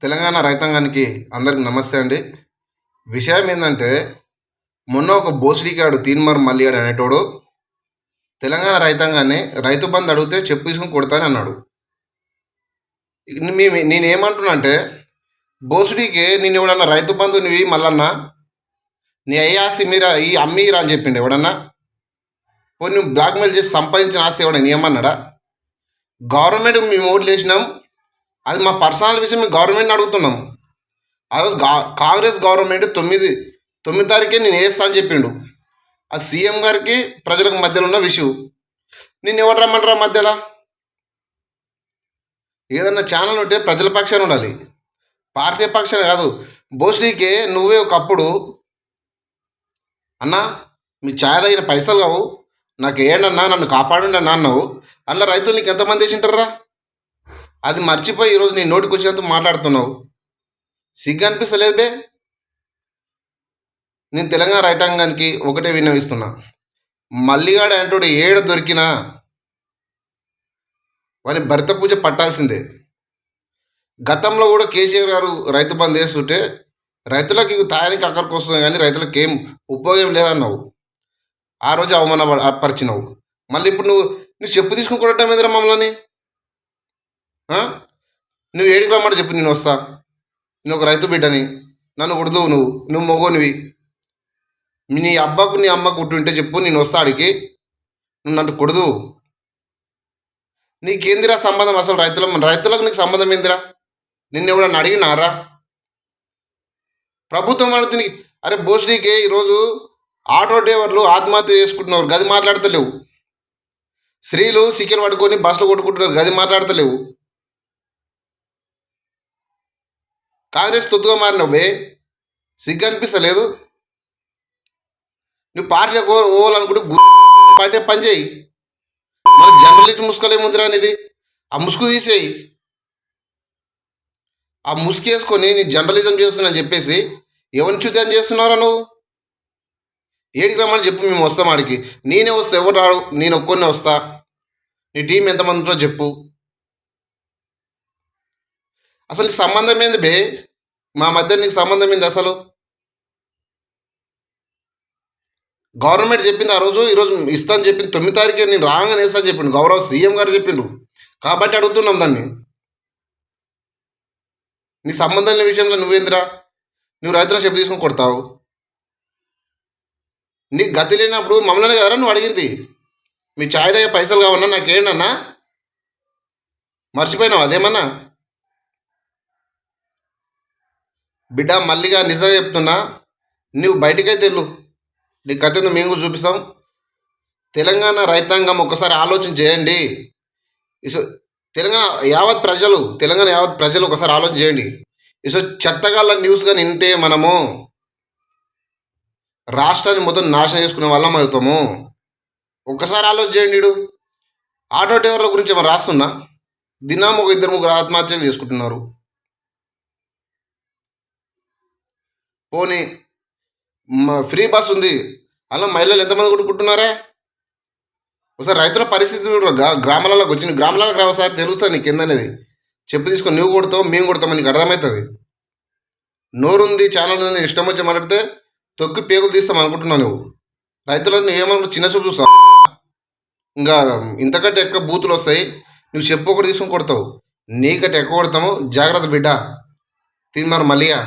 తెలంగాణ రైతాంగానికి అందరికి నమస్తే అండి. విషయం ఏంటంటే, మొన్న ఒక బోసిడికాడు తీన్మార్ మల్లిగాడు అనేటోడు తెలంగాణ రైతాంగాన్ని రైతు బంధు అడిగితే చెప్పు తీసుకుని కొడతానని అన్నాడు. నేనేమంటున్నా అంటే, బోసుడికి నేను ఎవడన్నా రైతు బంధు నువ్వు మల్లన్నా నీ అయ్యాసి మీరు ఈ అమ్మీరా అని చెప్పిండు ఎవడన్నా. పోనీ నువ్వు బ్లాక్మెయిల్ చేసి సంపాదించిన ఆస్తి ఎవడన్నా ఏమన్నాడా? గవర్నమెంట్ మేము ఓట్లు వేసినాం, అది మా పర్సనల్ విషయం, మేము గవర్నమెంట్ని అడుగుతున్నాం. ఆ రోజు కాంగ్రెస్ గవర్నమెంట్ తొమ్మిది తారీఖే నేను వేస్తా అని చెప్పిండు. ఆ సీఎం గారికి ప్రజలకు మధ్యలో ఉన్న విషయం. నిన్ను ఎవరు రమ్మంటారా మధ్యలో? ఏదన్నా ఛానల్ ఉంటే ప్రజల పక్షాన ఉండాలి, పార్టీ పక్షాన కాదు. బోస్డీకే నువ్వే ఒకప్పుడు అన్నా మీ ఛాయ్ తగిన పైసలు కావు, నాకు ఏంటన్నా నన్ను కాపాడండి అన్నా అన్నావు. అందులో రైతులు నీకు ఎంతమంది వేసింటారా? అది మర్చిపోయి ఈరోజు నీ నోటికి వచ్చినంత మాట్లాడుతున్నావు. సిగ్గు అనిపిస్తలేదు బే. నేను తెలంగాణ రైతాంగానికి ఒకటే విన్నవిస్తున్నా, మల్లిగాడు అంటోడు ఏడు దొరికినా వాని భర్త పూజ పట్టాల్సిందే. గతంలో కూడా కేసీఆర్ గారు రైతు బంద్ వేస్తుంటే రైతులకు తాయానికి అక్కడికి వస్తుంది కానీ రైతులకు ఏం ఉపయోగం లేదన్నావు. ఆ రోజు అవమానపరిచినావు. మళ్ళీ ఇప్పుడు నువ్వు చెప్పు తీసుకుని కొట్టడం ఎదురా మమ్మల్ని? నువ్వు ఏడికి రమ్మంటే చెప్పు, నేను వస్తా. నేను ఒక రైతు బిడ్డని, నన్ను కొడుదువు. నువ్వు మొగోనివి. నీ అబ్బకు నీ అమ్మకు కుట్టుంటే చెప్పు, నేను వస్తా అడిగి. నువ్వు నన్ను కొడుదు. నీకేందిరా సంబంధం అసలు? రైతులకు నీకు సంబంధం ఏందిరా? నిన్ను ఎవడన్నా అడిగినారా? ప్రభుత్వం అడిగితే అరే బోస్డీకే ఈరోజు ఆటో డ్రైవర్లు ఆత్మహత్య చేసుకుంటున్నారు, గది మాట్లాడతలేవు. స్త్రీలు సికెన్ పట్టుకొని బస్సులు కొట్టుకుంటున్నారు, గది మాట్లాడతలేవు. కాంగ్రెస్ తొత్తుగా మారినావు బే. సిగ్గు అనిపిస్తలేదు? నువ్వు పార్టీ పోవాలనుకుంటే పార్టీ పని చేయి. మన జర్నలిస్ట్ ముసుకలేముందిరా అనేది? ఆ ముసుగు తీసేయి. ఆ ముసుగు వేసుకొని నీ జర్నలిజం చేస్తున్నాని చెప్పేసి ఎవరిని చూద్దాం చేస్తున్నారా నువ్వు? ఏడికి రమ్మని చెప్పు, మేము వస్తాం ఆడికి. నేనే వస్తా, ఎవరు రాడు, నేను ఒక్కొన్నే వస్తా. నీ టీం ఎంతమంది ఉంటారో చెప్పు. అసలు నీకు సంబంధం ఏంది బే? మా మధ్య నీకు సంబంధం ఏంది అసలు? గవర్నమెంట్ చెప్పింది ఆ రోజు, ఈరోజు ఇస్తాను చెప్పింది 9 తారీఖే నేను రాగానే ఇస్తాను చెప్పిండు. గౌరవ సీఎం గారు చెప్పిండు కాబట్టి అడుగుతున్నాం దాన్ని. నీ సంబంధం లేని విషయంలో నువ్వేందిరా? నువ్వు రైతుల చెప్పు తీసుకుని కొడతావు. నీకు గతి లేనప్పుడు మమ్మల్ని కదరా నువ్వు అడిగింది. మీ ఛాయ్ దగ్గర పైసలు కావన్నా నాకేంటన్నా? మర్చిపోయినావు అదేమన్నా? బిడ్డ మల్లిగా నిజంగా చెప్తున్నా, నువ్వు బయటకైతే వెళ్ళు, నీ కథను మేము కూడా చూపిస్తాం. తెలంగాణ రైతాంగం ఒక్కసారి ఆలోచన చేయండి. తెలంగాణ యావత్ ప్రజలు ఒకసారి ఆలోచన చేయండి. చెత్తగాళ్ళ న్యూస్ కానీ వింటే మనము రాష్ట్రాన్ని మొత్తం నాశనం చేసుకునే వాళ్ళం అవుతాము. ఒక్కసారి ఆలోచన చేయండి. ఆటో డ్రైవర్ల గురించి ఏమైనా రాస్తున్నా? దినం ఒక 2-3 ఆత్మహత్యలు చేసుకుంటున్నారు. పోనీ ఫ్రీ బస్ ఉంది, అలా మహిళలు ఎంతమంది కొట్టుకుంటున్నారా? ఒకసారి రైతుల పరిస్థితి గ్రామాలలోకి వచ్చింది. గ్రామాలకు రావసారి తెలుస్తుంది నీకు ఏందనేది. చెప్పు తీసుకొని నువ్వు కొడతావు, మేము కొడతామని నీకు అర్థమవుతుంది. నోరుంది, ఛానల్ ఉంది, ఇష్టం వచ్చి మాట్లాడితే తొక్కి పేగులు తీస్తాం అనుకుంటున్నావు నువ్వు. రైతులను ఏమనుకుంటు చిన్న చూపు చూస్తావు. ఇంకా ఇంతకంటే ఎక్కువ బూతులు వస్తాయి. నువ్వు చెప్పు ఒకటి తీసుకొని కొడతావు, నీకంటే ఎక్కువ కొడతాము. జాగ్రత్త బిడ్డ. తీన్మార్ మల్లిగా.